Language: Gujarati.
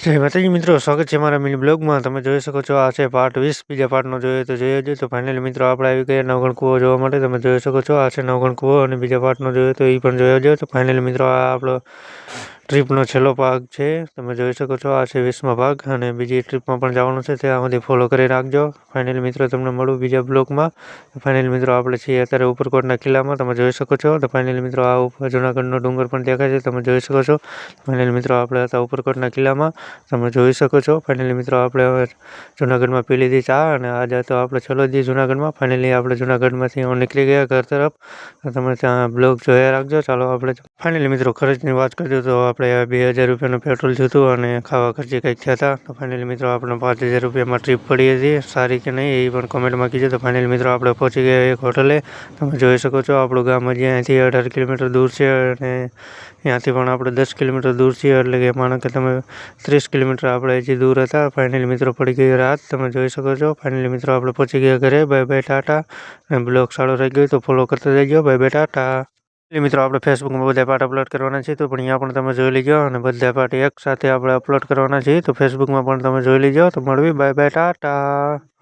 જય માતાજી મિત્રો, સ્વાગત છે મારા મિની બ્લોગમાં. તમે જોઈ શકો છો આ છે પાર્ટ 20. બીજા પાર્ટનો જોઈએ તો જોઈએ જ. તો ફાઇનલી મિત્રો આપણે આવી ગયા નવગણ કૂવો જોવા માટે. તમે જોઈ શકો છો આ છે નવગણ કૂવો, અને બીજા પાર્ટનો જોઈએ તો એ પણ જોયો જોઈએ. તો ફાઇનલી મિત્રો આ આપણો ટ્રીપનો છેલ્લો ભાગ છે. તમે જોઈ શકો છો આ છે 20મો ભાગ, અને બીજી ટ્રીપમાં પણ જવાનું છે. ત્યાં સુધી ફોલો કરી રાખજો. ફાઇનલી મિત્રો તમને મળું બીજા બ્લોગમાં. ફાઇનલી મિત્રો આપણે છીએ અત્યારે ઉપરકોટના કિલ્લામાં. તમે જોઈ શકો છો. તો ફાઇનલી મિત્રો આ ઉપર જૂનાગઢનો ડુંગર પણ દેખાય છે. તમે જોઈ શકો છો. ફાઇનલી મિત્રો આપણે હતા ઉપરકોટના કિલ્લામાં. તમે જોઈ શકો છો. ફાઇનલી મિત્રો આપણે હવે જૂનાગઢમાં પી લીધી ચા, અને આજે તો આપણે છેલ્લો દી જૂનાગઢમાં. ફાઇનલી આપણે જૂનાગઢમાંથી નીકળી ગયા ઘર તરફ. તમે ત્યાં બ્લોગ જોયા રાખજો. ચાલો આપણે ફાઇનલી મિત્રો ખર્ચની વાત કરીએ તો આપણે 2000 રૂપિયાનું પેટ્રોલ થયું હતું, અને ખાવા ખર્ચે કંઈક થયા હતા. તો ફાઇનલી મિત્રો આપણે 5000 રૂપિયામાં ટ્રીપ પડી હતી. સારી કે નહીં એ પણ કોમેન્ટમાં કીધું. તો ફાઇનલી મિત્રો આપણે પહોંચી ગયા એક હોટલે. તમે જોઈ શકો છો આપણું ગામ હજી અહીંથી 18 કિલોમીટર દૂર છે, અને ત્યાંથી પણ આપણે 10 કિલોમીટર દૂર છીએ. એટલે કે માનો કે તમે 30 કિલોમીટર આપણે હજી દૂર હતા. ફાઇનલી મિત્રો પડી ગઈ રાત. તમે જોઈ શકો છો. ફાઇનલી મિત્રો આપણે પહોંચી ગયા ઘરે. Bye bye Tata. અને બ્લોગ સારો રહી ગયો તો ફોલો કરતા જજો. Bye bye Tata. મિત્રો આપણે ફેસબુકમાં બધા પાર્ટ અપલોડ કરવાના છીએ, તો પણ અહીંયા પણ તમે જોઈ લીજો. અને બધા પાર્ટ એક સાથે આપણે અપલોડ કરવાના છીએ, તો ફેસબુકમાં પણ તમે જોઈ લીજો. તો મળવી. Bye bye Tata.